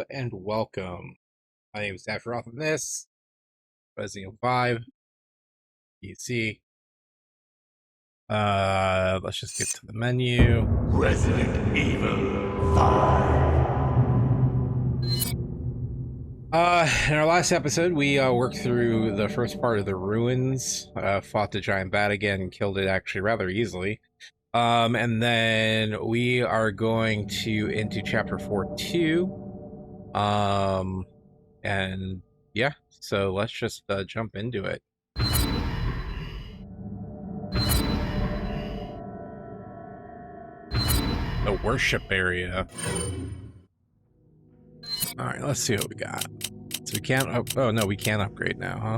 Hello and welcome. My name is Afroth and this Resident Evil 5 PC. Let's just get to the menu. Resident Evil 5. In our last episode, we worked through the first part of the ruins, fought the giant bat again, and killed it actually rather easily. And then we are going into chapter 4-2. And yeah, so let's just jump into it. The worship area. All right, let's see what we got. So we can't. Oh no, we can't upgrade now, huh?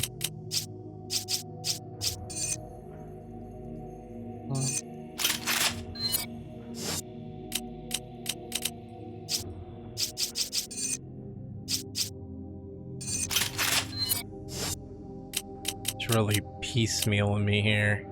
It's really piecemealing me here.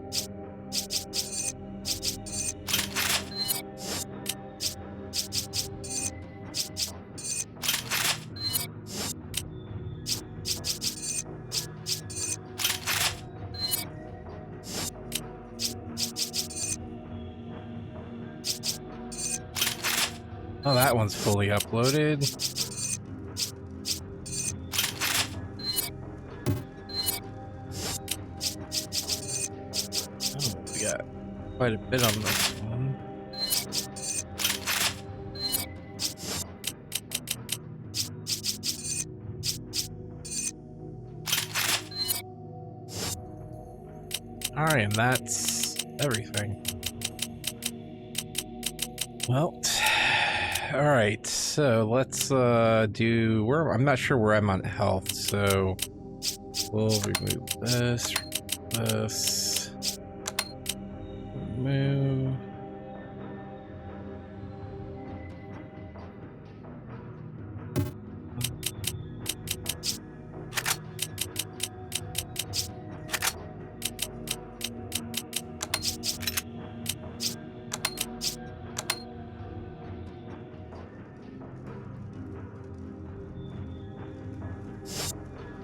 Oh, that one's fully uploaded. Oh, we got quite a bit on this one. Alright, and that's everything. Well, alright, so let's do where I'm not sure where I'm on health, so we'll remove this, remove.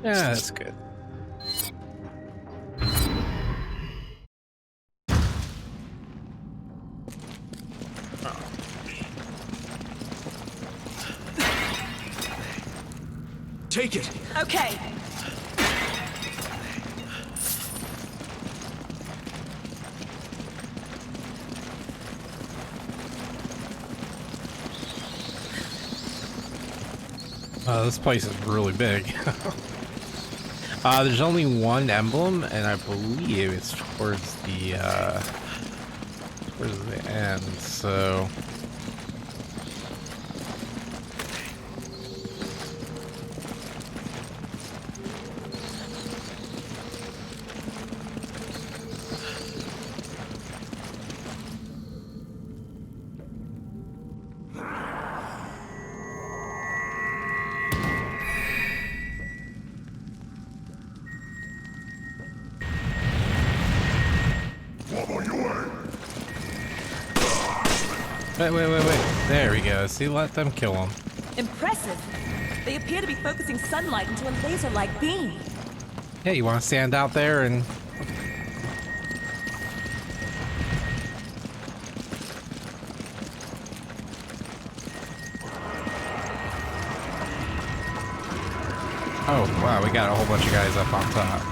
Yeah, that's good. Take it. Okay. This place is really big. There's only one emblem, and I believe it's towards the end, so... Wait. There we go. See, let them kill him. Impressive. They appear to be focusing sunlight into a laser-like beam. Yeah, you want to stand out there and... Oh, wow, we got a whole bunch of guys up on top.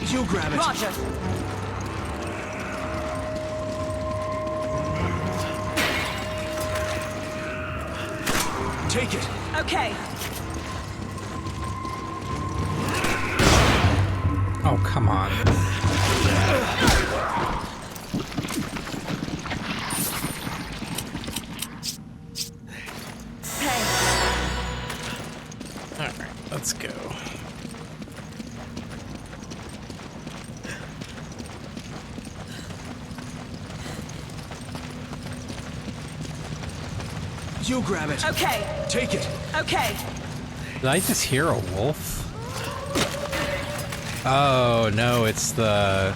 You grab it. Roger. Take it. Okay. Oh, come on. You grab it. Okay. Take it. Okay. Did I just hear a wolf? Oh no, it's the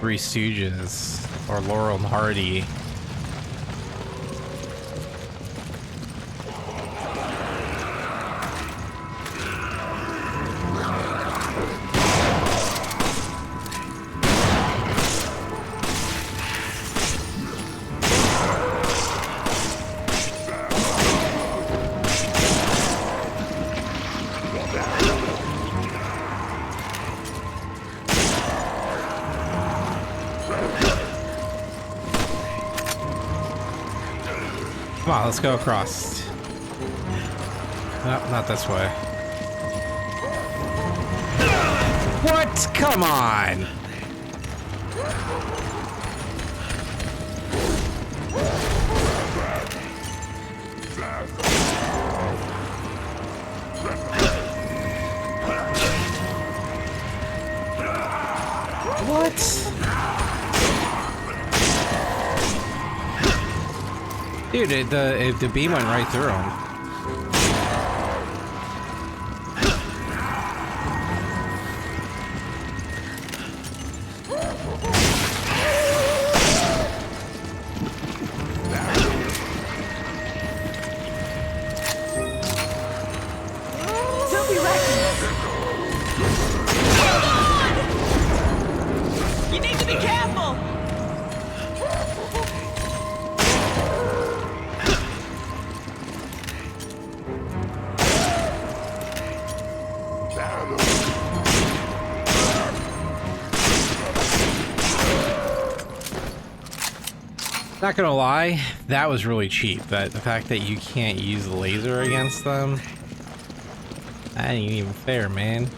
Three Stooges or Laurel and Hardy. Come on, let's go across. No, not this way. What? Come on! What? Dude, the beam went right through him. Don't be reckless. Hold on! You need to be careful. Not gonna lie, that was really cheap. The fact that you can't use the laser against them, that ain't even fair, man.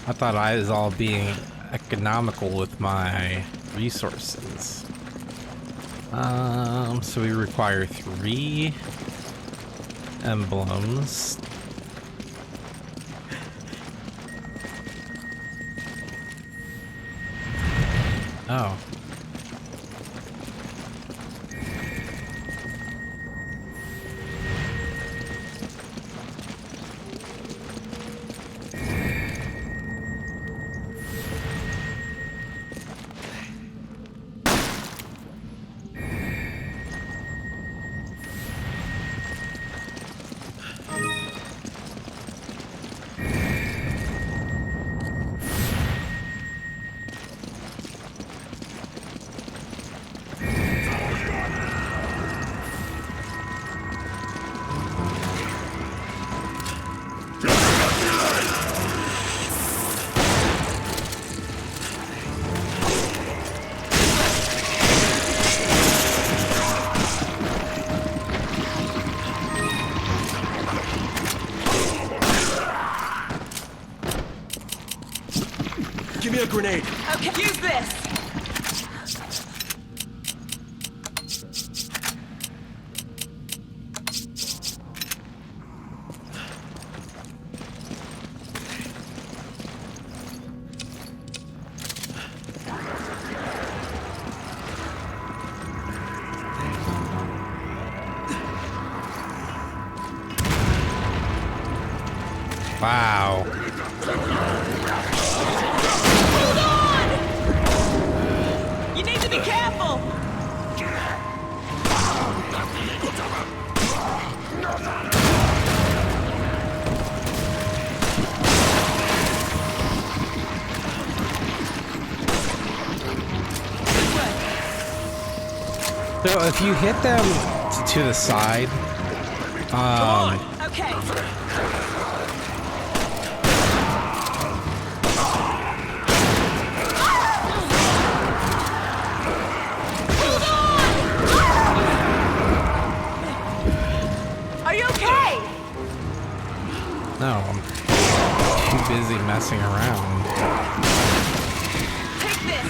I thought I was all being economical with my resources. So we require 3 emblems. Oh. Give me a grenade. Okay, use this. Wow. Hold on! You need to be careful. So if you hit them to the side, Okay. Are you okay? no, I'm too busy messing around. Take this.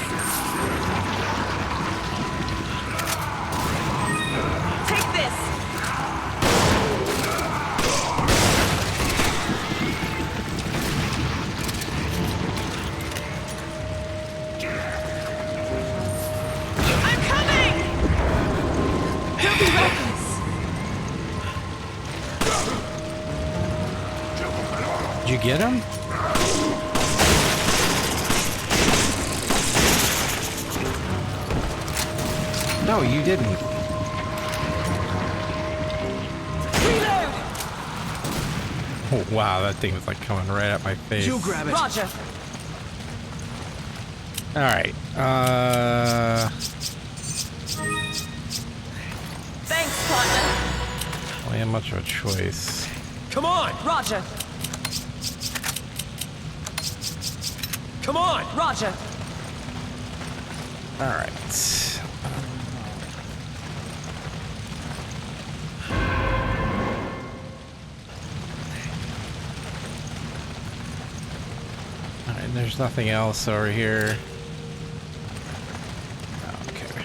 Take this. I'm coming. Did you get him? No, you didn't. Reload! Oh, wow, that thing was like coming right at my face. You grab it. Roger. Alright, Thanks, partner. I ain't much of a choice. Come on. Roger. Come on. Roger. Alright. Alright, there's nothing else over here. Okay.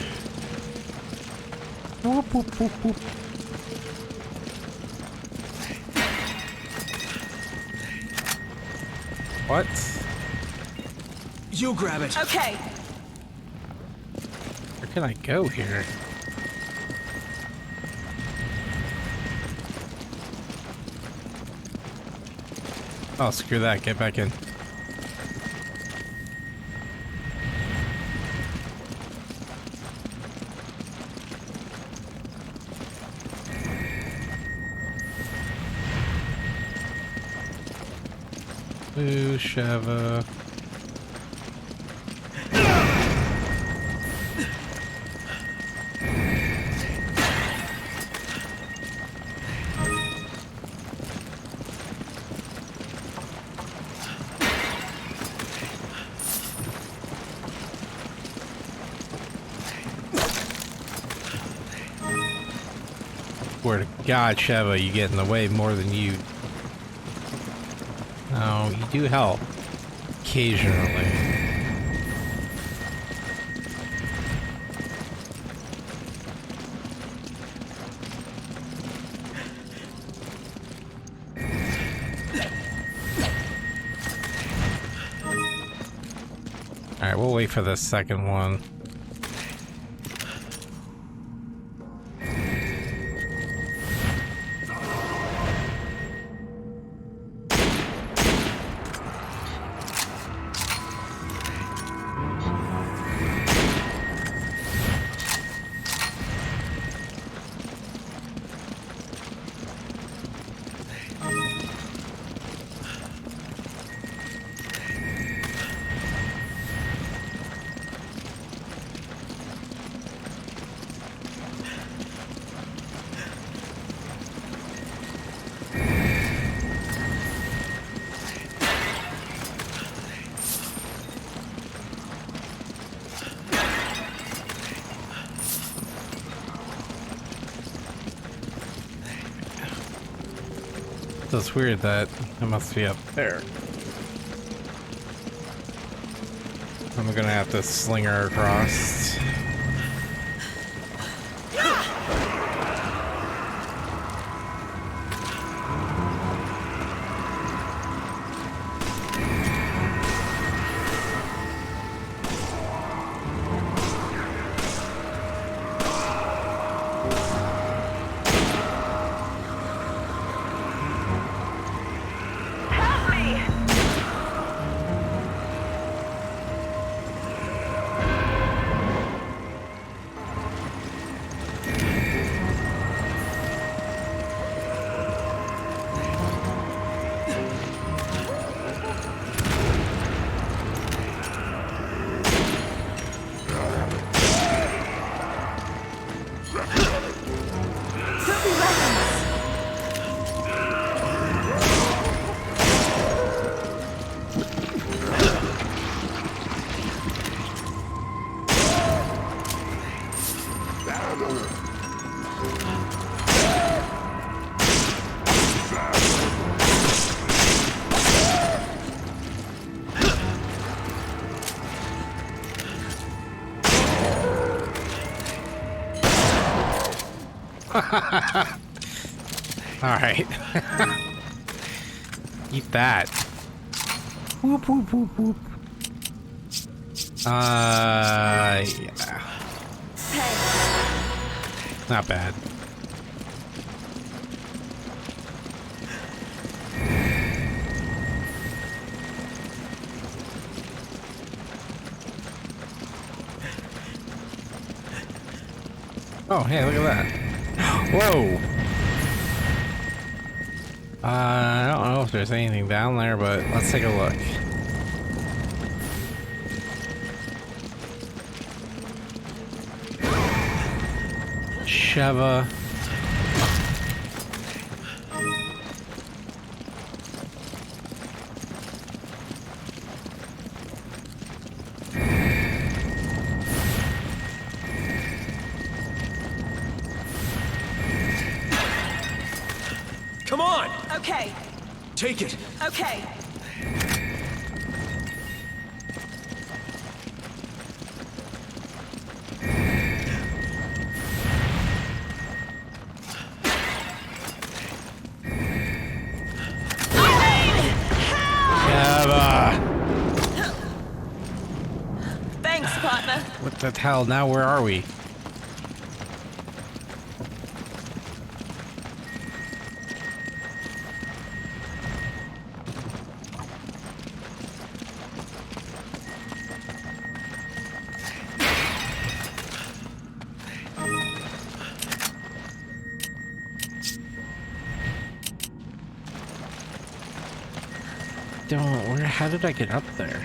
Whoop, whoop, whoop, whoop. What? You grab it. Okay. Where can I go here? Oh, screw that. Get back in. Ooh, Sheva. Swear to God, Sheva, you get in the way more than you. No, you do help. Occasionally. Alright, we'll wait for the second one. So it's weird that it must be up there. I'm gonna have to sling her across. Alright. Eat that. Whoop, whoop, whoop, whoop. Yeah. Not bad. Oh, hey, look at that. Whoa! I don't know if there's anything down there, but let's take a look. Sheva. Come on! Okay, Take it! okay. Sheva! Thanks, partner. What the hell? Now where are we? How did I get up there?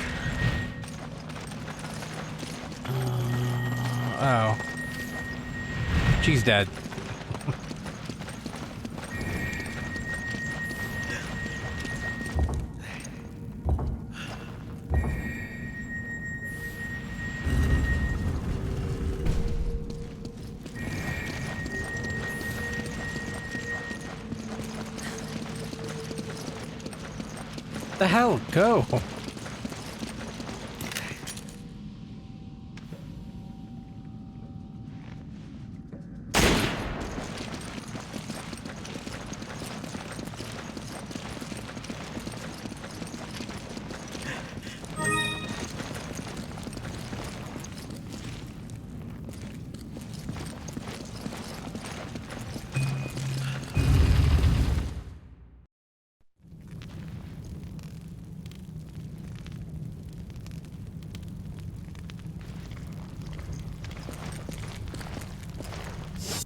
Oh. She's dead. The hell? Go!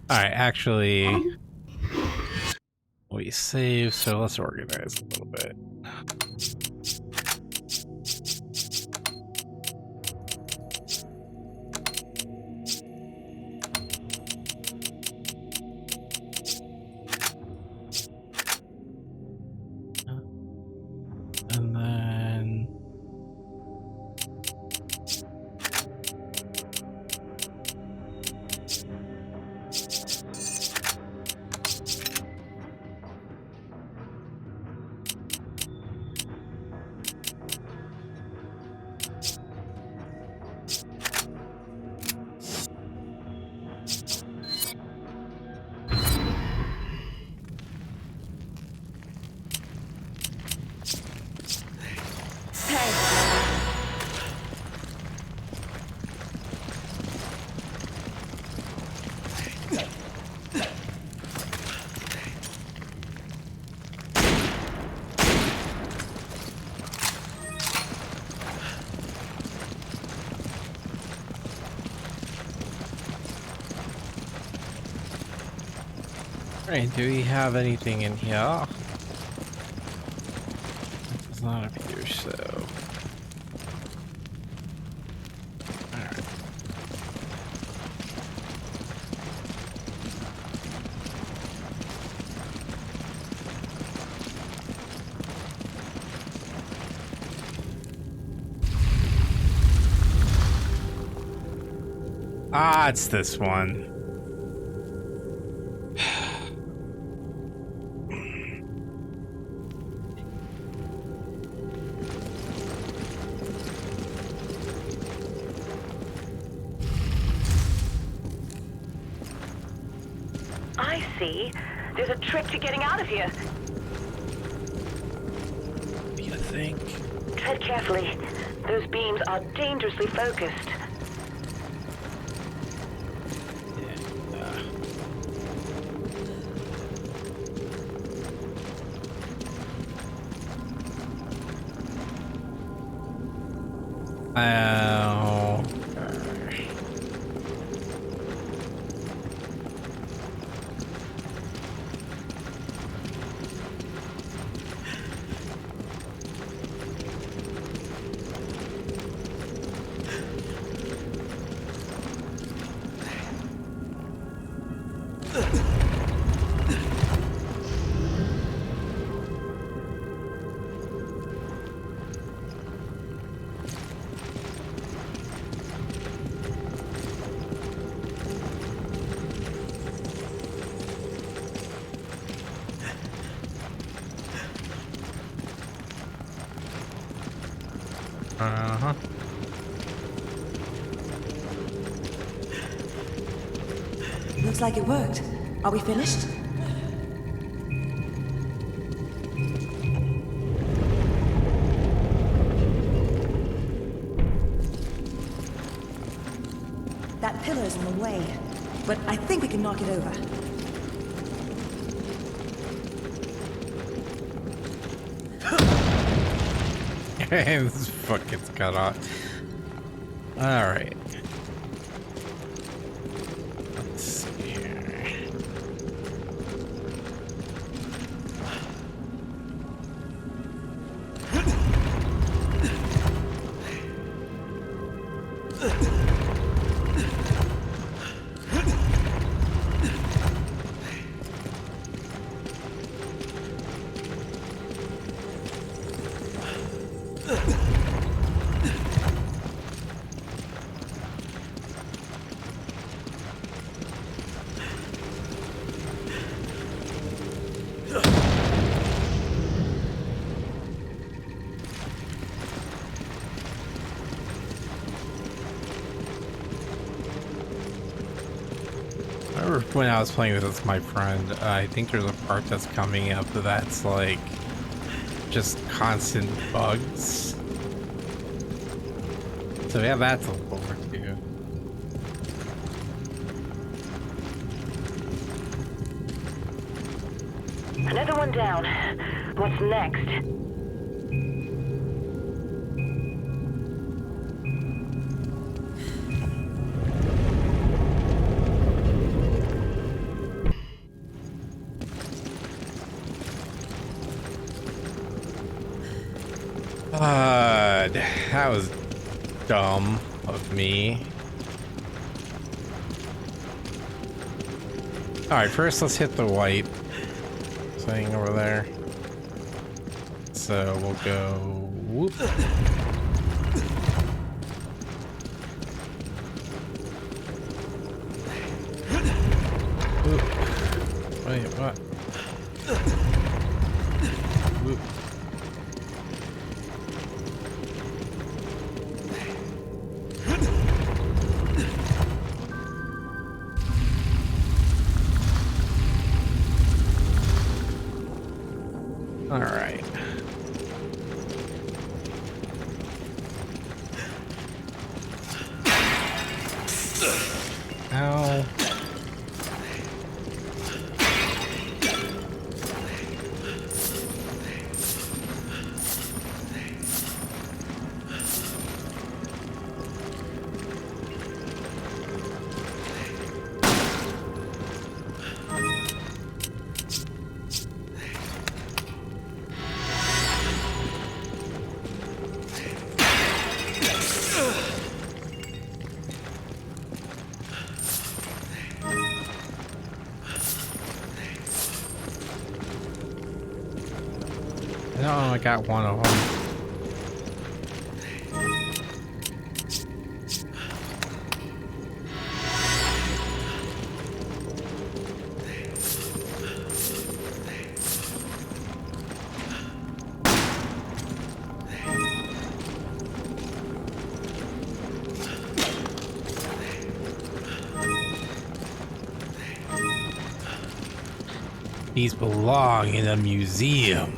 Alright, actually, we save, so let's organize a little bit. And then... Alright, do we have anything in here? It does not appear so. Alright. Ah, it's this one. I see. There's a trick to getting out of here. You think? Tread carefully. Those beams are dangerously focused. Oh. Uh-huh. Looks like it worked. Are we finished? That pillar's in the way, but I think we can knock it over. This fucking cut off. Alright. Let's see here. When I was playing with my friend, I think there's a part that's coming up that's like just constant bugs. So yeah, that's a look forward to. Another one down. What's next? That was dumb of me. Alright, first let's hit the white thing over there. So we'll go whoop. Whoop. Wait, what? Whoop. All right. Ow. No, I got one of them. These belong in a museum.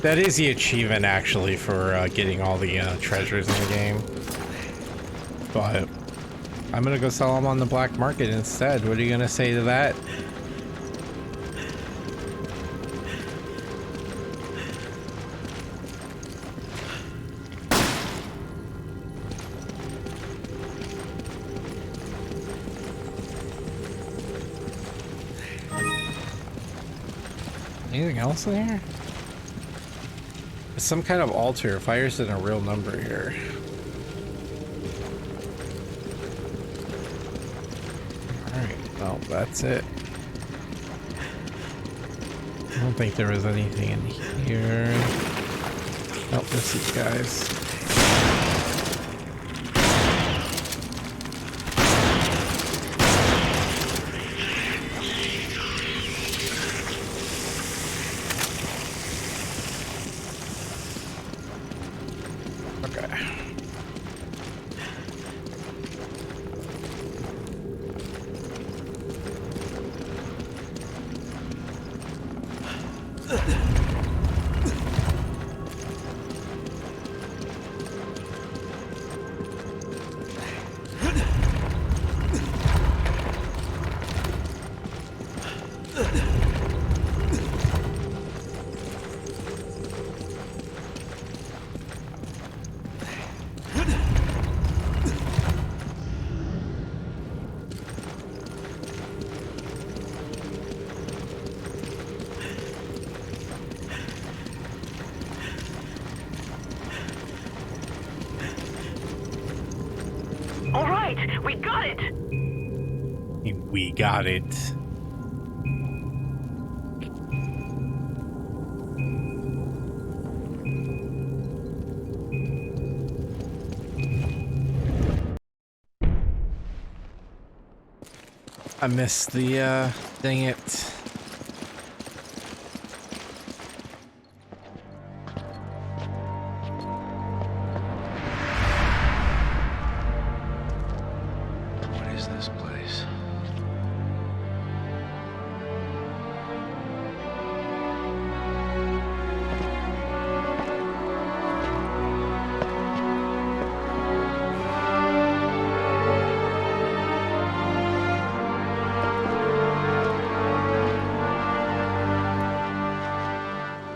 That is the achievement, actually, for getting all the treasures in the game. But I'm gonna go sell them on the black market instead. What are you gonna say to that? Anything else in here? Some kind of altar fires in a real number here. Alright, well, that's it. I don't think there was anything in here. Nope, this is guys. Okay. All right, we got it. We got it. I missed the, dang it. What is this place?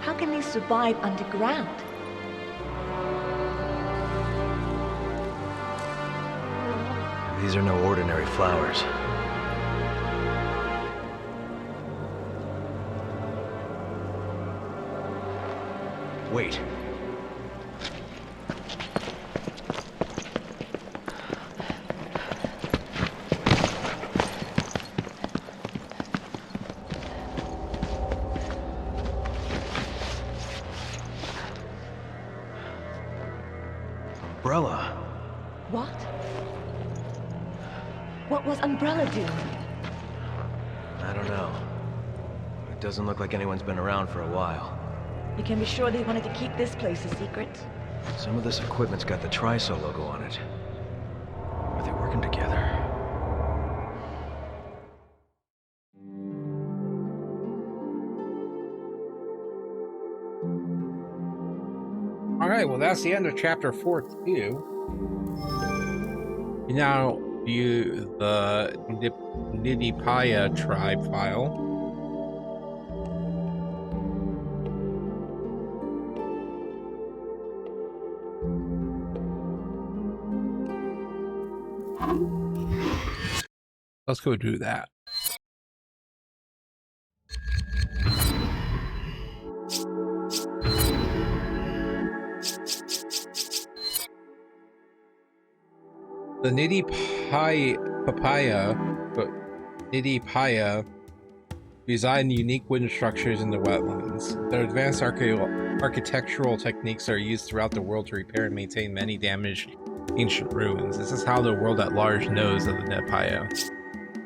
How can they survive underground? These are no ordinary flowers. Wait. Umbrella. What? What was Umbrella doing? I don't know. It doesn't look like anyone's been around for a while. You can be sure they wanted to keep this place a secret. Some of this equipment's got the Triso logo on it. Are they working together? All right, well, that's the end of chapter 4-2. Now, view the Ndipaya tribe file. Let's go do that. The Ndipaya reside in unique wooden structures in the wetlands. Their advanced architectural techniques are used throughout the world to repair and maintain many damaged ancient ruins. This is how the world at large knows of the Ndipaya.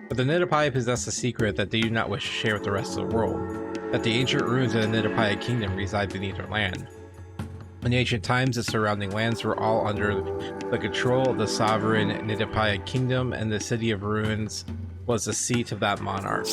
But the Ndipaya possess a secret that they do not wish to share with the rest of the world, that the ancient ruins of the Ndipaya kingdom reside beneath their land. In ancient times, the surrounding lands were all under the control of the sovereign Ndipaya kingdom, and the city of ruins was the seat of that monarch.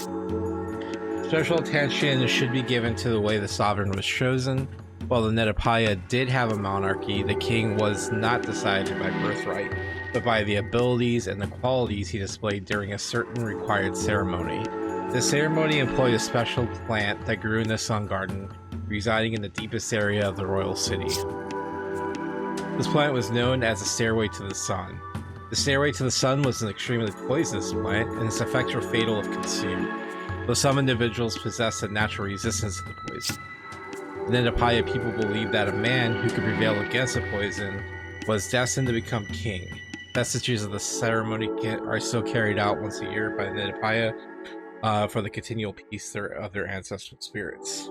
Special attention should be given to the way the sovereign was chosen. While the Ndipaya did have a monarchy, the king was not decided by birthright, but by the abilities and the qualities he displayed during a certain required ceremony. The ceremony employed a special plant that grew in the sun garden, residing in the deepest area of the royal city. This plant was known as the Stairway to the Sun. The Stairway to the Sun was an extremely poisonous plant, and its effects were fatal if consumed, though some individuals possessed a natural resistance to the poison. The Ndipaya people believed that a man who could prevail against the poison was destined to become king. Vestiges of the ceremony are still carried out once a year by the Ndipaya for the continual peace of their ancestral spirits.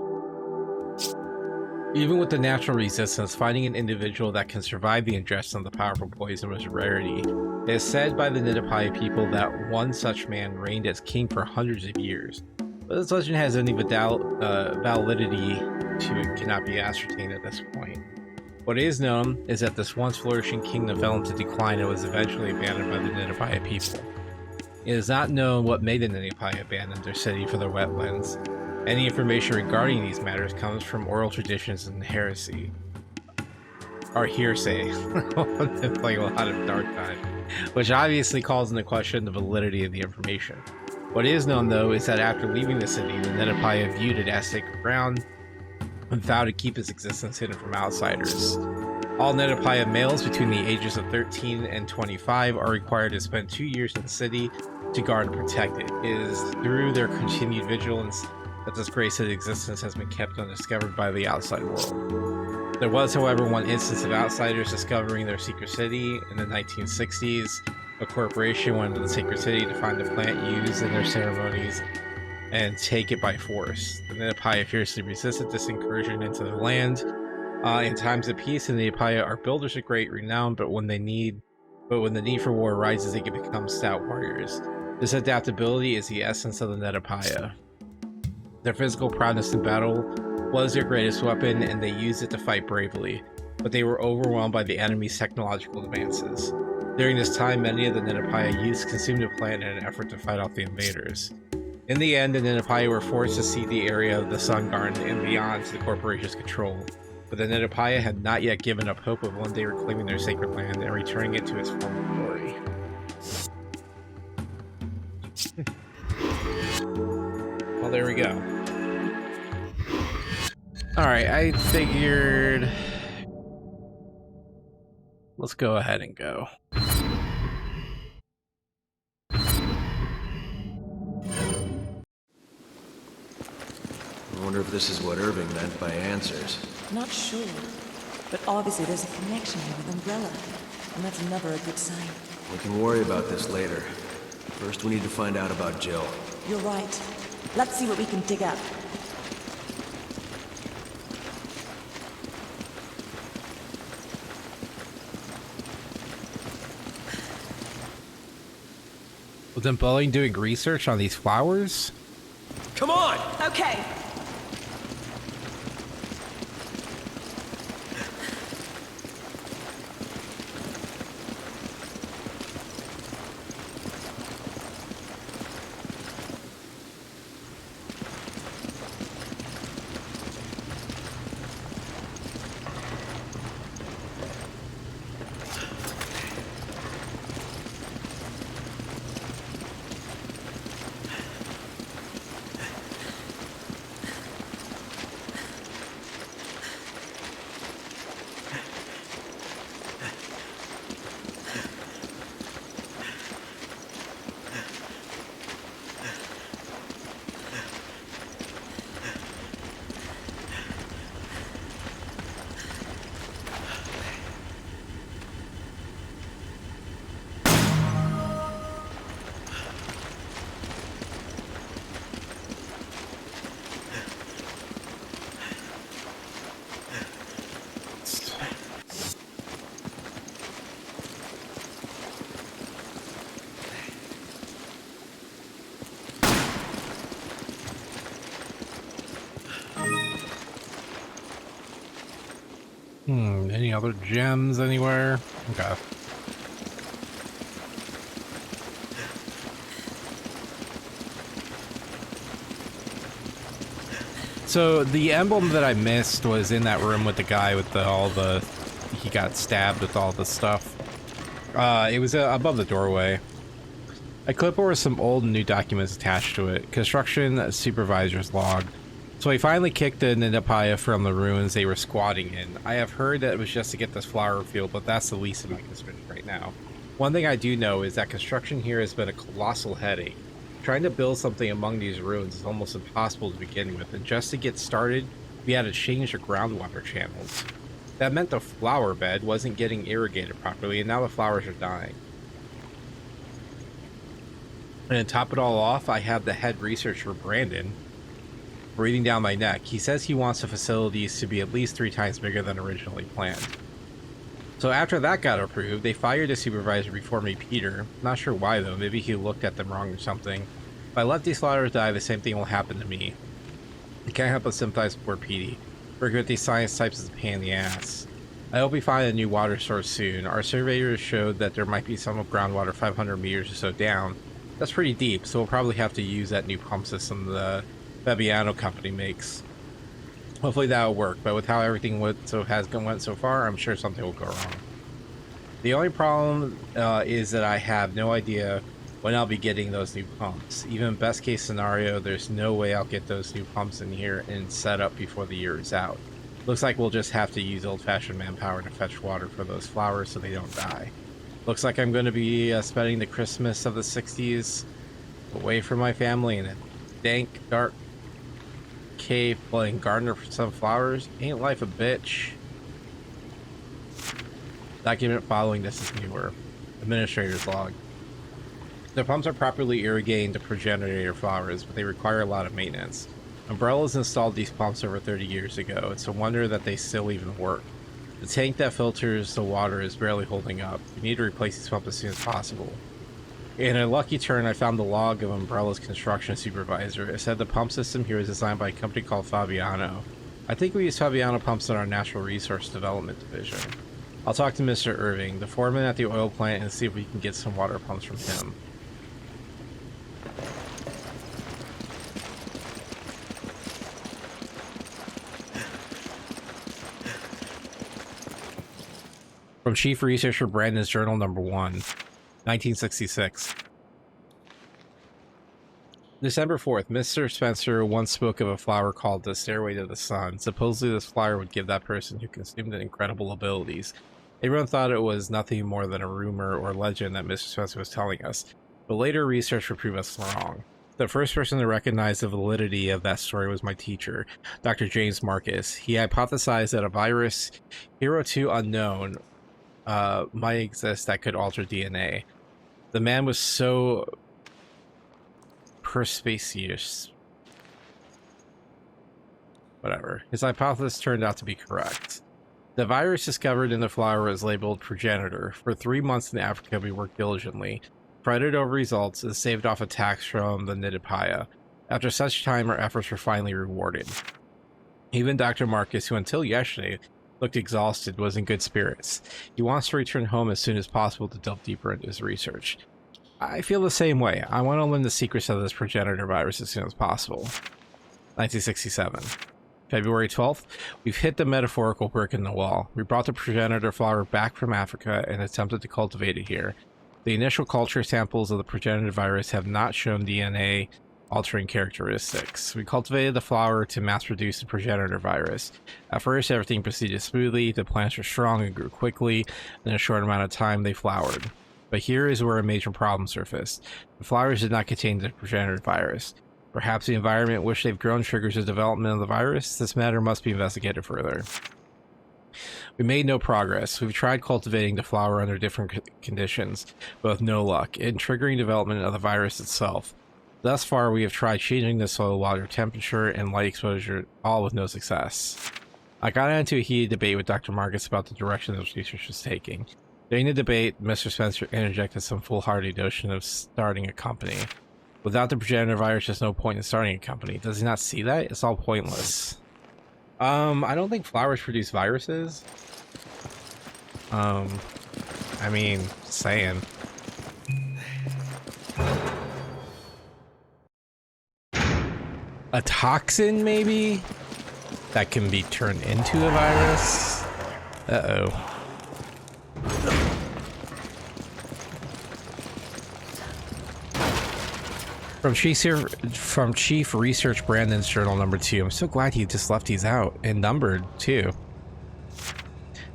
Even with the natural resistance, finding an individual that can survive the ingestion of the powerful poison was a rarity. It is said by the Ndipaya people that one such man reigned as king for hundreds of years, but this legend has any validity to it cannot be ascertained at this point. What is known is that this once flourishing kingdom fell into decline and was eventually abandoned by the Ndipaya people. It is not known what made the Ndipaya abandon their city for their wetlands. Any information regarding these matters comes from oral traditions and heresy. Or hearsay. I'm playing a lot of dark time, which obviously calls into question the validity of the information. What is known, though, is that after leaving the city, the Ndipaya viewed it as sacred ground and vowed to keep its existence hidden from outsiders. All Ndipaya males between the ages of 13 and 25 are required to spend 2 years in the city to guard and protect it. It is through their continued vigilance that this great city's existence has been kept undiscovered by the outside world. There was, however, one instance of outsiders discovering their secret city in the 1960s. A corporation went to the sacred city to find the plant used in their ceremonies and take it by force. The Ndipaya fiercely resisted this incursion into their land. In times of peace, the Ndipaya are builders of great renown, but when the need for war arises, they can become stout warriors. This adaptability is the essence of the Ndipaya. Their physical prowess in battle was their greatest weapon, and they used it to fight bravely, but they were overwhelmed by the enemy's technological advances. During this time, many of the Ndipaya youths consumed a plant in an effort to fight off the invaders. In the end, the Ndipaya were forced to cede the area of the Sun Garden and beyond to the corporation's control, but the Ndipaya had not yet given up hope of one day reclaiming their sacred land and returning it to its former glory. Well, there we go. Alright, I figured... Let's go ahead and go. I wonder if this is what Irving meant by answers. Not sure. But obviously there's a connection here with Umbrella. And that's never a good sign. We can worry about this later. First, we need to find out about Jill. You're right. Let's see what we can dig up. Was then Bowling doing research on these flowers? Come on! Okay. Any other gems anywhere? Okay. So the emblem that I missed was in that room with the guy with he got stabbed with all the stuff. It was above the doorway. I clipped over some old and new documents attached to it. Construction supervisor's log. So I finally kicked the Ndipaya from the ruins they were squatting in. I have heard that it was just to get this flower field, but that's the least of my concern right now. One thing I do know is that construction here has been a colossal headache. Trying to build something among these ruins is almost impossible to begin with, and just to get started, we had to change the groundwater channels. That meant the flower bed wasn't getting irrigated properly, and now the flowers are dying. And to top it all off, I have the head researcher, Brandon, breathing down my neck. He says he wants the facilities to be at least 3 times bigger than originally planned. So after that got approved, they fired the supervisor before me, Peter. Not sure why though, maybe he looked at them wrong or something. If I let these flowers die, the same thing will happen to me. I can't help but sympathize with poor Petey. Working with these science types is a pain in the ass. I hope we find a new water source soon. Our surveyors showed that there might be some groundwater 500 meters or so down. That's pretty deep, so we'll probably have to use that new pump system the Fabiano company makes. Hopefully that'll work, but with how everything went so far, I'm sure something will go wrong. The only problem is that I have no idea when I'll be getting those new pumps. Even best case scenario, there's no way I'll get those new pumps in here and set up before the year is out. Looks like we'll just have to use old-fashioned manpower to fetch water for those flowers so they don't die. Looks like I'm going to be spending the Christmas of the 60s away from my family in a dank, dark cave playing gardener for some flowers. Ain't life a bitch? Document following this is newer. Administrator's log. The pumps are properly irrigating the progenitor flowers, but they require a lot of maintenance. Umbrellas installed these pumps over 30 years ago. It's a wonder that they still even work. The tank that filters the water is barely holding up. We need to replace these pumps as soon as possible. In a lucky turn, I found the log of Umbrella's construction supervisor. It said the pump system here was designed by a company called Fabiano. I think we use Fabiano pumps in our Natural Resource Development Division. I'll talk to Mr. Irving, the foreman at the oil plant, and see if we can get some water pumps from him. From Chief Researcher Brandon's Journal Number 1, 1966. December 4th, Mr. Spencer once spoke of a flower called the Stairway to the Sun. Supposedly this flower would give that person who consumed it incredible abilities. Everyone thought it was nothing more than a rumor or legend that Mr. Spencer was telling us, but later research would prove us wrong. The first person to recognize the validity of that story was my teacher, Dr. James Marcus. He hypothesized that a virus, Hero-2 unknown, might exist that could alter DNA. The man was so perspicacious. Whatever. His hypothesis turned out to be correct. The virus discovered in the flower was labeled progenitor. For 3 months in Africa, we worked diligently, printed over results, and saved off attacks from the Ndipaya. After such time, our efforts were finally rewarded. Even Dr. Marcus, who until yesterday looked exhausted, was in good spirits. He wants to return home as soon as possible to delve deeper into his research. I feel the same way. I want to learn the secrets of this progenitor virus as soon as possible. 1967. February 12th, we've hit the metaphorical brick in the wall. We brought the progenitor flower back from Africa and attempted to cultivate it here. The initial culture samples of the progenitor virus have not shown DNA altering characteristics. We cultivated the flower to mass produce the progenitor virus. At first, everything proceeded smoothly. The plants were strong and grew quickly. In a short amount of time, they flowered. But here is where a major problem surfaced. The flowers did not contain the progenitor virus. Perhaps the environment in which they've grown triggers the development of the virus. This matter must be investigated further. We made no progress. We've tried cultivating the flower under different conditions, but with no luck in triggering development of the virus itself. Thus far, we have tried changing the soil, water temperature, and light exposure, all with no success. I got into a heated debate with Dr. Marcus about the direction this research was taking. During the debate, Mr. Spencer interjected some foolhardy notion of starting a company. Without the progenitor virus, there's no point in starting a company. Does he not see that? It's all pointless. I don't think flowers produce viruses. I mean, saying. A toxin, maybe? That can be turned into a virus? Uh-oh. From Chief Research Brandon's Journal Number 2. I'm so glad he just left these out. And numbered, too.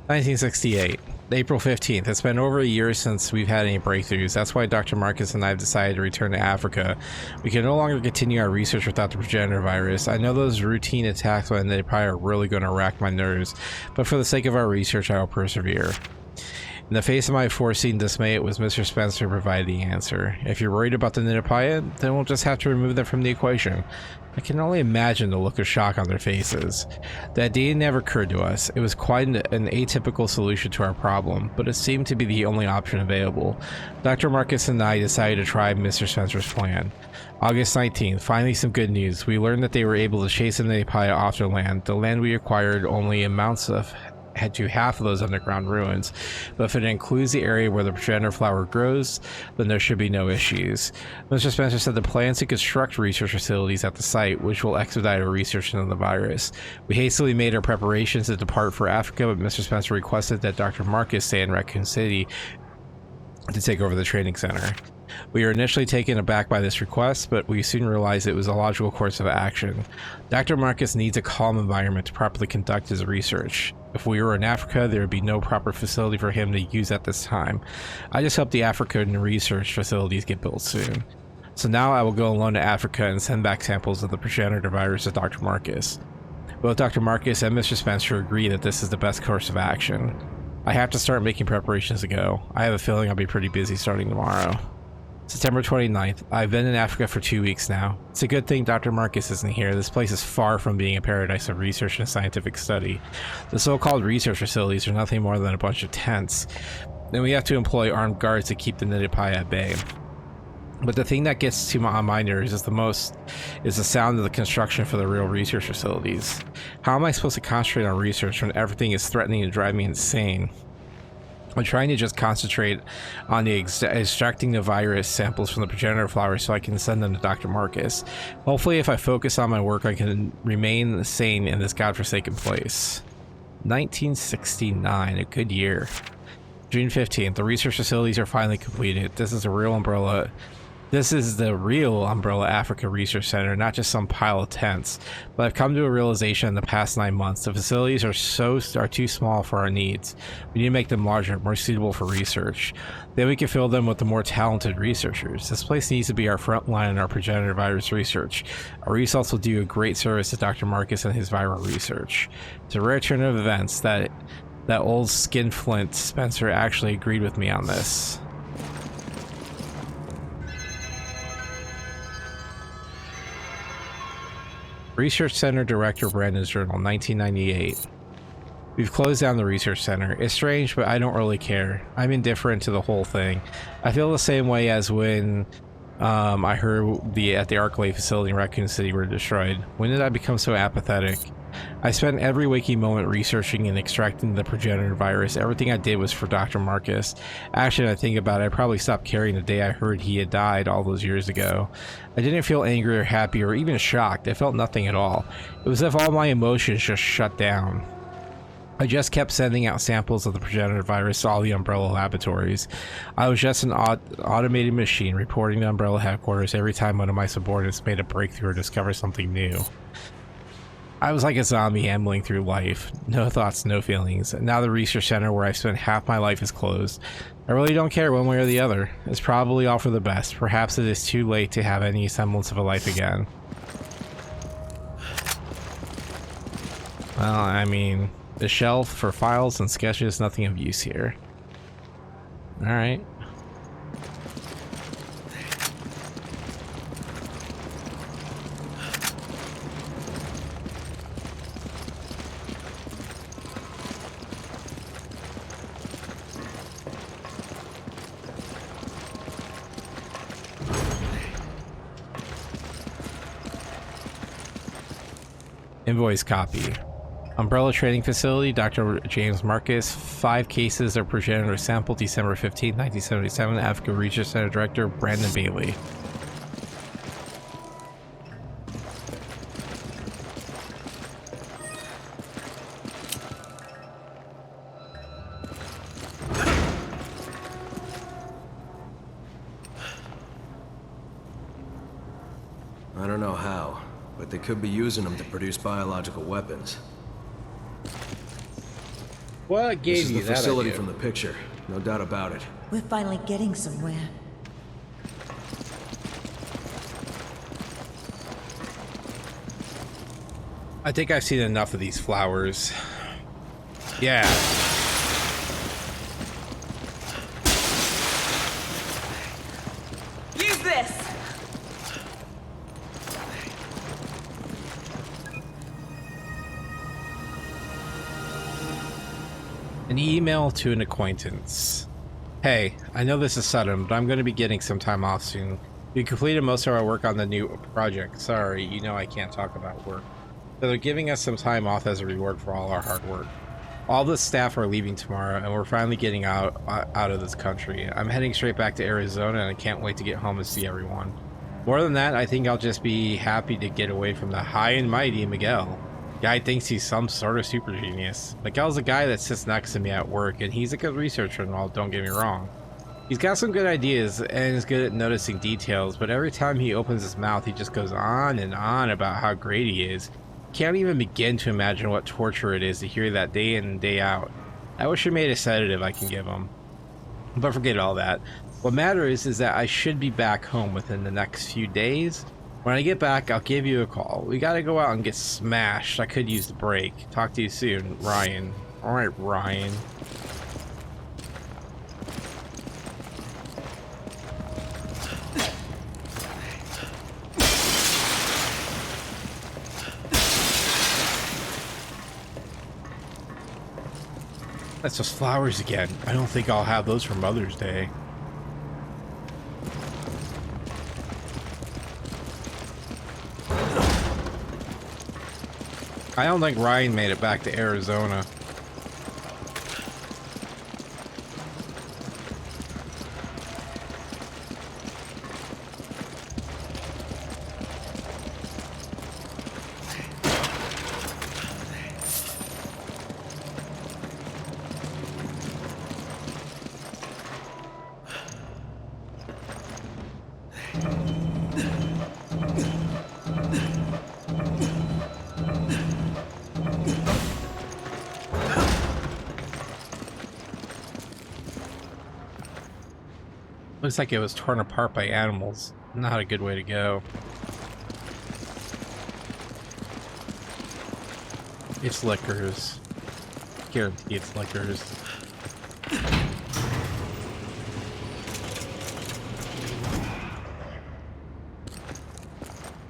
1968. April 15th. It's been over a year since we've had any breakthroughs. That's why Dr. Marcus and I have decided to return to Africa. We can no longer continue our research without the progenitor virus. I know those routine attacks on Ndipaya are really going to rack my nerves, but for the sake of our research, I will persevere. In the face of my foreseen dismay, it was Mr. Spencer who provided the answer. If you're worried about the Ndipaya, then we'll just have to remove them from the equation. I can only imagine the look of shock on their faces. The idea never occurred to us. It was quite an atypical solution to our problem, but it seemed to be the only option available. Dr. Marcus and I decided to try Mr. Spencer's plan. August 19th, finally some good news. We learned that they were able to chase the Ndipaya off their land. The land we acquired only amounts of head to half of those underground ruins, but if it includes the area where the progenitor flower grows, then there should be no issues. Mr. Spencer said the plans to construct research facilities at the site, which will expedite our research into the virus. We hastily made our preparations to depart for Africa, but Mr. Spencer requested that Dr. Marcus stay in Raccoon City to take over the training center. We were initially taken aback by this request, but we soon realized it was a logical course of action. Dr. Marcus needs a calm environment to properly conduct his research. If we were in Africa, there would be no proper facility for him to use at this time. I just hope the African research facilities get built soon. So now I will go alone to Africa and send back samples of the progenitor virus to Dr. Marcus. Both Dr. Marcus and Mr. Spencer agree that this is the best course of action. I have to start making preparations to go. I have a feeling I'll be pretty busy starting tomorrow. September 29th. I've been in Africa for 2 weeks now. It's a good thing Dr. Marcus isn't here. This place is far from being a paradise of research and scientific study. The so-called research facilities are nothing more than a bunch of tents. Then we have to employ armed guards to keep the Ndipaya at bay. But the thing that gets to on my nerves is the sound of the construction for the real research facilities. How am I supposed to concentrate on research when everything is threatening to drive me insane? I'm trying to just concentrate on the extracting the virus samples from the progenitor flower so I can send them to Dr. Marcus. Hopefully if I focus on my work I can remain sane in this godforsaken place. 1969, a good year. June 15th, the research facilities are finally completed. This is the real Umbrella Africa Research Center, not just some pile of tents. But I've come to a realization in the past 9 months, the facilities are too small for our needs. We need to make them larger, more suitable for research. Then we can fill them with the more talented researchers. This place needs to be our front line in our progenitor virus research. Our results will do a great service to Dr. Marcus and his viral research. It's a rare turn of events that old skinflint Spencer actually agreed with me on this. Research Center Director Brandon's Journal, 1998. We've closed down the research center. It's strange, but I don't really care. I'm indifferent to the whole thing. I feel the same way as when I heard at the Arclay facility in Raccoon City were destroyed. When did I become so apathetic? I spent every waking moment researching and extracting the progenitor virus. Everything I did was for Dr. Marcus. Actually, when I think about it, I probably stopped caring the day I heard he had died all those years ago. I didn't feel angry or happy or even shocked. I felt nothing at all. It was as if all my emotions just shut down. I just kept sending out samples of the progenitor virus to all the Umbrella laboratories. I was just an automated machine reporting to Umbrella headquarters every time one of my subordinates made a breakthrough or discovered something new. I was like a zombie ambling through life. No thoughts, no feelings. And now the research center where I've spent half my life is closed. I really don't care one way or the other. It's probably all for the best. Perhaps it is too late to have any semblance of a life again. Well, I mean, the shelf for files and sketches, nothing of use here. Alright. Invoice copy. Umbrella Training Facility, Dr. James Marcus, 5 cases of progenitor sample, December 15, 1977, Africa Research Center Director, Brandon Bailey. I don't know how, but they could be using them to produce biological weapons. What gave you that idea? This is the facility from the picture, no doubt about it. We're finally getting somewhere. I think I've seen enough of these flowers. Yeah. Use this! An email to an acquaintance. Hey, I know this is sudden, but I'm going to be getting some time off soon. We completed most of our work on the new project. Sorry, you know I can't talk about work. So they're giving us some time off as a reward for all our hard work. All the staff are leaving tomorrow, and we're finally getting out of this country. I'm heading straight back to Arizona, and I can't wait to get home and see everyone. More than that, I think I'll just be happy to get away from the high and mighty Miguel. Guy thinks he's some sort of super genius. Miguel's a guy that sits next to me at work, and he's a good researcher and all, don't get me wrong. He's got some good ideas and is good at noticing details, but every time he opens his mouth, he just goes on and on about how great he is. Can't even begin to imagine what torture it is to hear that day in and day out. I wish I made a sedative I can give him. But forget all that. What matters is that I should be back home within the next few days. When I get back, I'll give you a call. We gotta go out and get smashed. I could use the break. Talk to you soon, Ryan. Alright, Ryan. That's just flowers again. I don't think I'll have those for Mother's Day. I don't think Ryan made it back to Arizona. Looks like it was torn apart by animals. Not a good way to go. It's liquors. Guarantee it's liquors.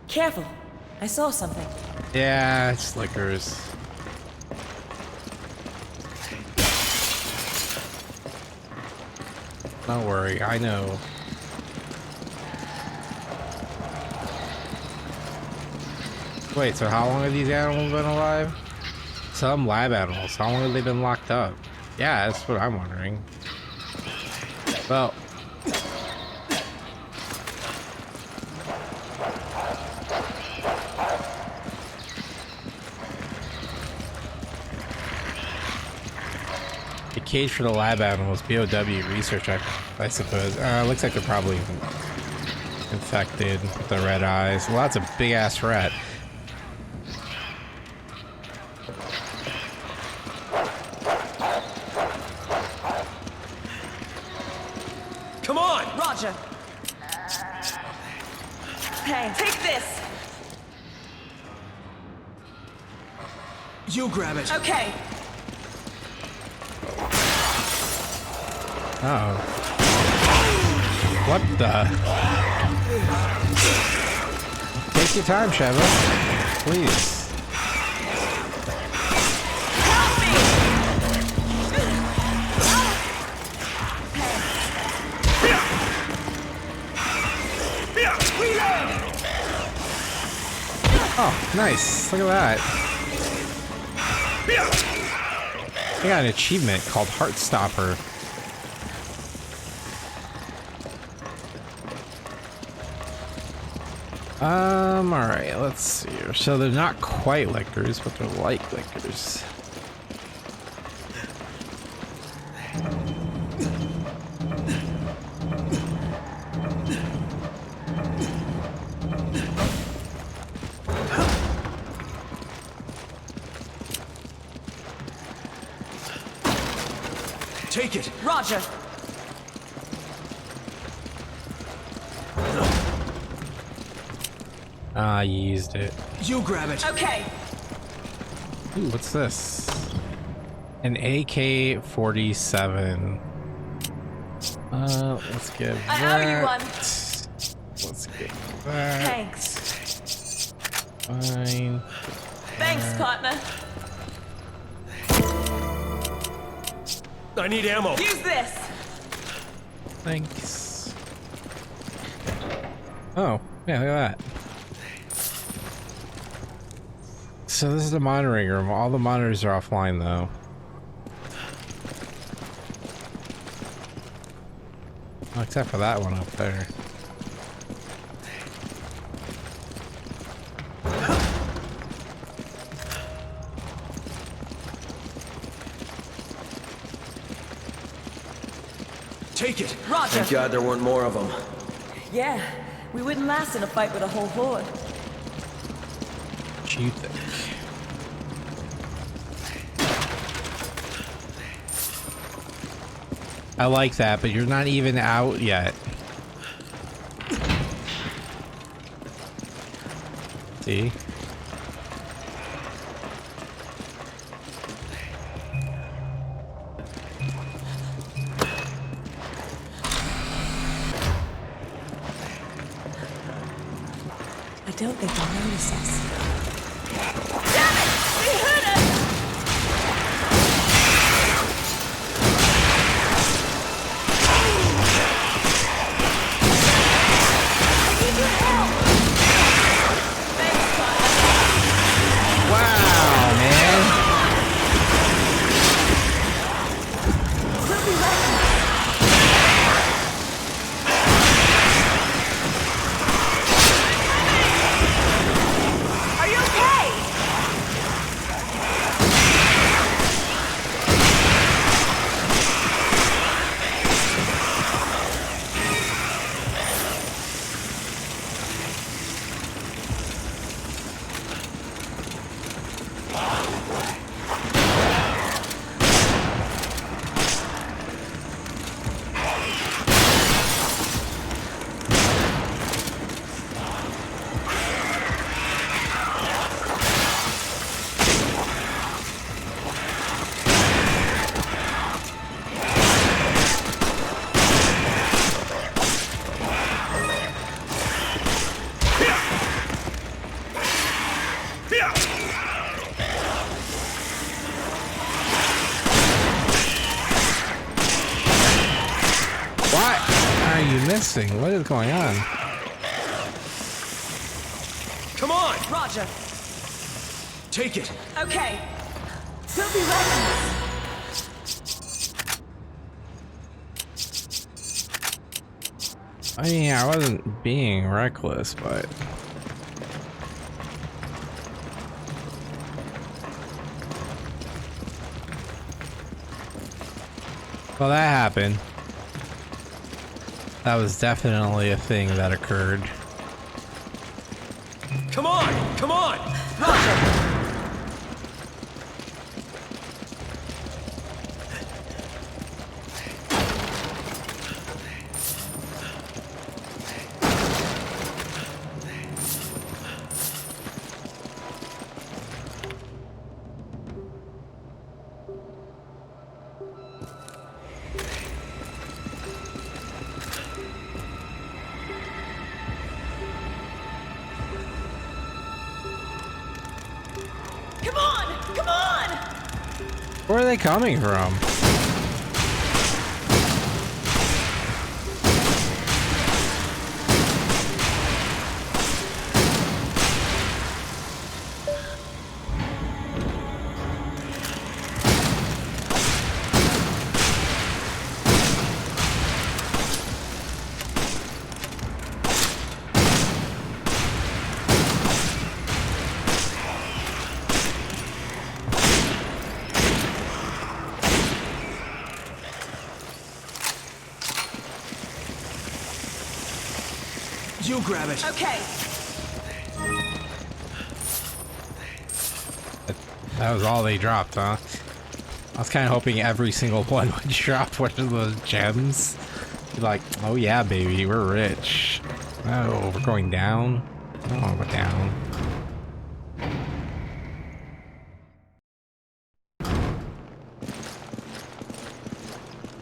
Careful. I saw something. Yeah, it's liquors. Don't worry, I know. Wait, so how long have these animals been alive? Some lab animals. How long have they been locked up? Yeah, that's what I'm wondering. Well, cage for the lab animals, POW research, I suppose. Looks like they're probably infected with the red eyes. Well, that's a big ass rat. Come on! Roger. Hey, take this. You grab it. Okay. Uh oh. What the? Take your time, Sheva. Please. Help me! Oh, nice. Look at that. I got an achievement called Heartstopper. Alright, let's see here. So they're not quite liquors, but they're like liquors. Take it. Roger. Ah, you used it. You grab it. Okay. Ooh, what's this? An AK-47. Let's get I that. owe you one. Let's get that. Thanks. Fine. Thanks, partner. I need ammo. Use this. Thanks. Oh, yeah, look at that. So this is the monitoring room. All the monitors are offline, though. Well, except for that one up there. Take it! Roger. Thank God there weren't more of them. Yeah, we wouldn't last in a fight with a whole horde. What you think? I like that, but you're not even out yet. See? I don't think they'll notice us. Wow, man. Are you okay? What are you missing? What is going on? Come on! Roger. Take it! Okay. We'll be ready. I mean, I wasn't being reckless, but... Well, that happened. That was definitely a thing that occurred. Come on! Come on! Roger. Come on! Come on! Where are they coming from? You grab it! Okay. That was all they dropped, huh? I was kind of hoping every single one would drop one of those gems. Be like, oh yeah, baby, we're rich. Oh, we're going down. I don't want to go down.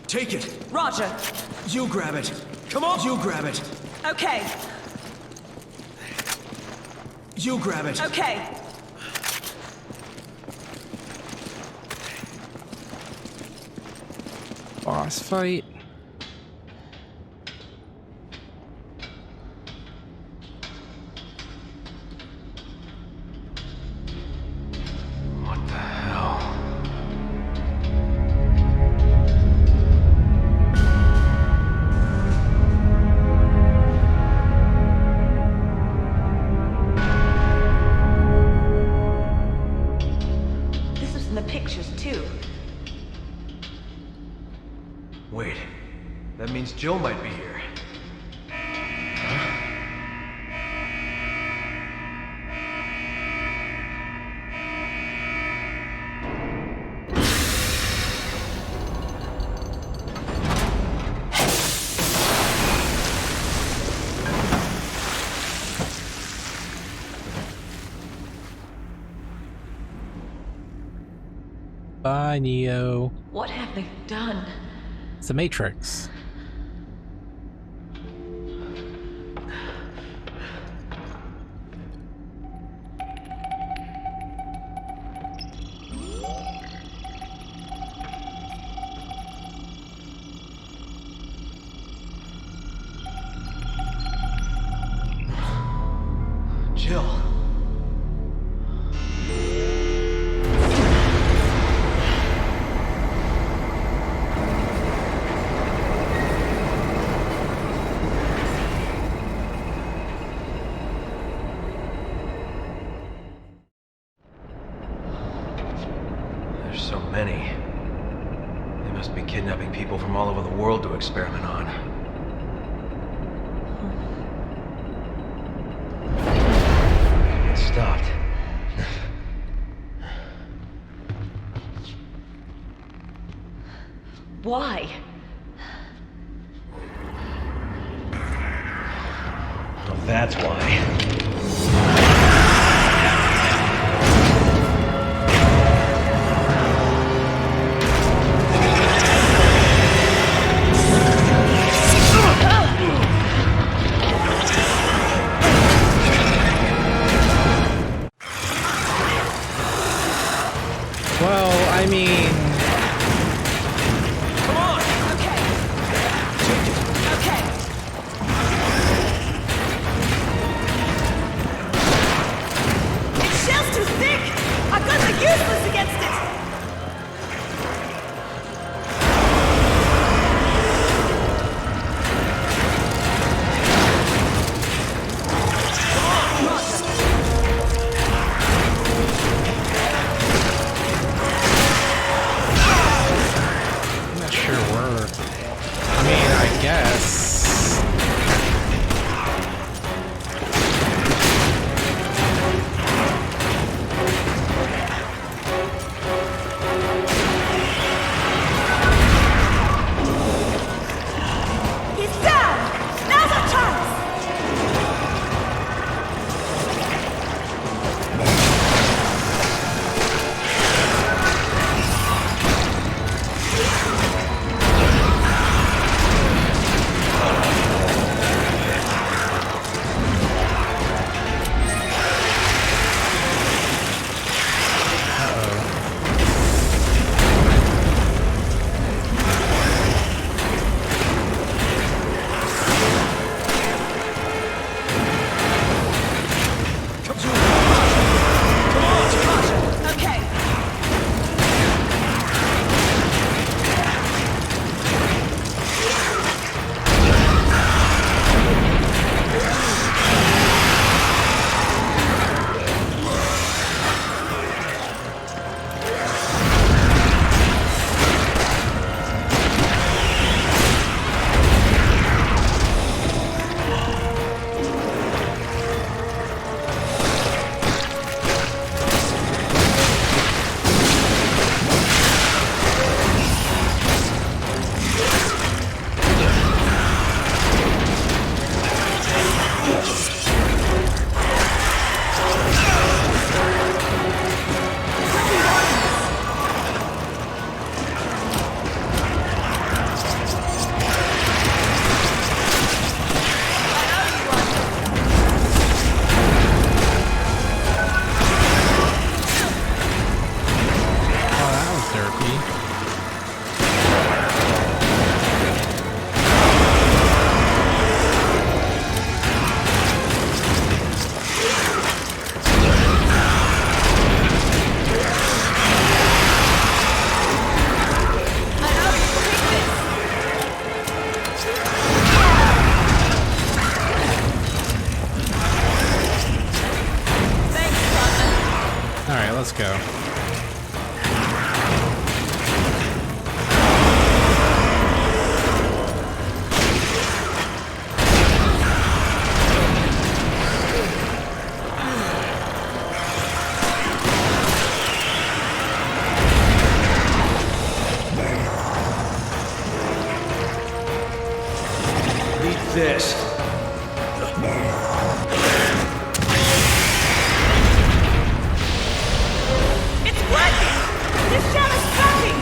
Take it! Roger. You grab it! Come on! You grab it! Okay. You grab it! Okay. Boss fight. What the hell? Wait, that means Jill might be here. Bye, Neo. What have they done? It's the Matrix. Jill. There's so many. They must be kidnapping people from all over the world to experiment on. It stopped. Why? Well, that's why. Well, I mean, Okay. Its shell's too thick! Our guns are useless against it! I'm not sure where. I mean, I guess. He's down! Now's our chance! Okay. Oh, that was derpy. All right, let's go. this? It's working! This shell is cracking!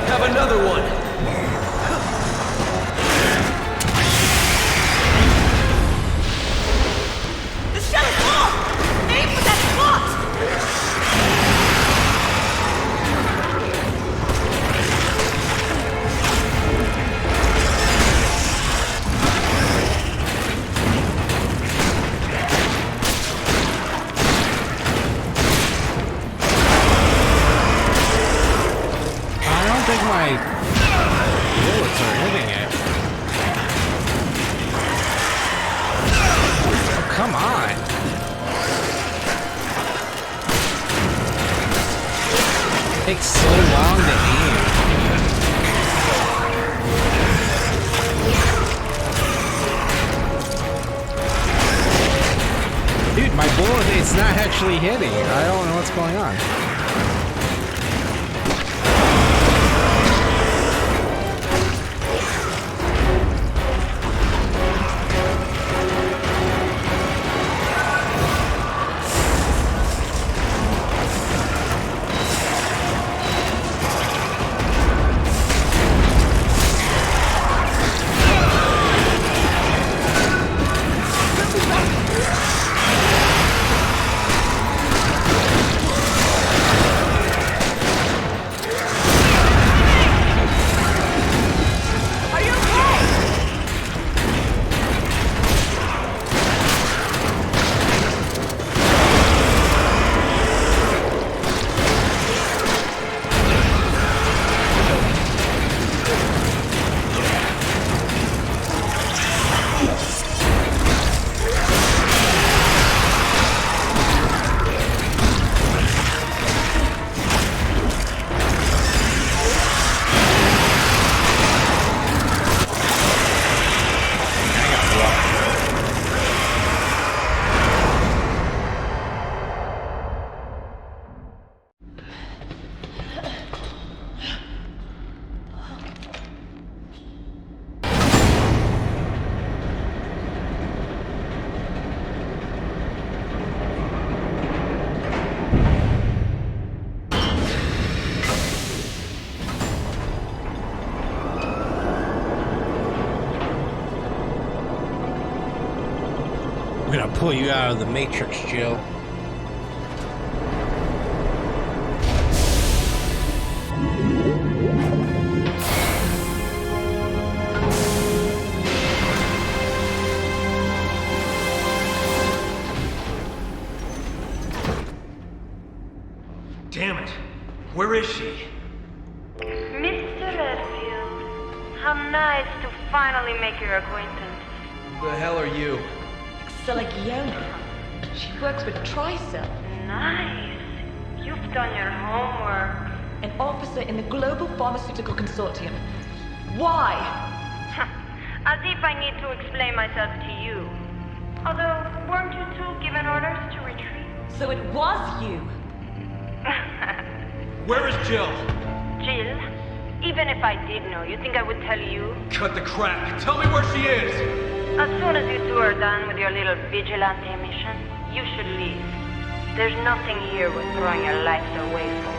Have another one. The shell is off! Aim for that spot! I don't think my bullets are hitting it. Oh, come on. It takes so long to aim. Dude, my bullet, it's not actually hitting. I don't know what's going on. Are you okay? We're gonna pull you out of the Matrix, Jill. Damn it. Where is she? Mr. Redfield, how nice to finally make your acquaintance. Who the hell are you? Selagiona. She works with Tricell, Nice. You've done your homework. an officer in the Global Pharmaceutical Consortium. Why? As if I need to explain myself to you. Although, weren't you two given orders to retreat? So it was you. Where is Jill? Jill, even if I did know, you think I would tell you? Cut the crap. Tell me where she is. As soon as you two are done with your little vigilante mission, you should leave. There's nothing here worth throwing your lives away for.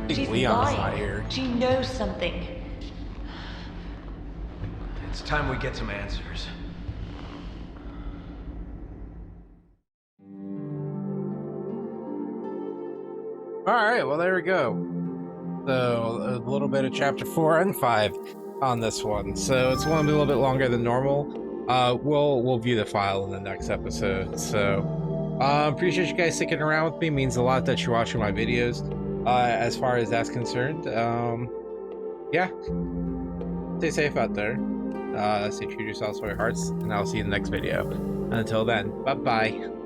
I think She's Leon's not lying. here. She knows something. It's time we get some answers. Alright, well there we go. So, a little bit of chapter 4 and 5 on this one. So, it's going to be a little bit longer than normal. We'll view the file in the next episode. So, appreciate you guys sticking around with me. It means a lot that you're watching my videos. As far as that's concerned, yeah. Stay safe out there. Stay true to yourselves, for your hearts, and I'll see you in the next video. Until then, bye-bye.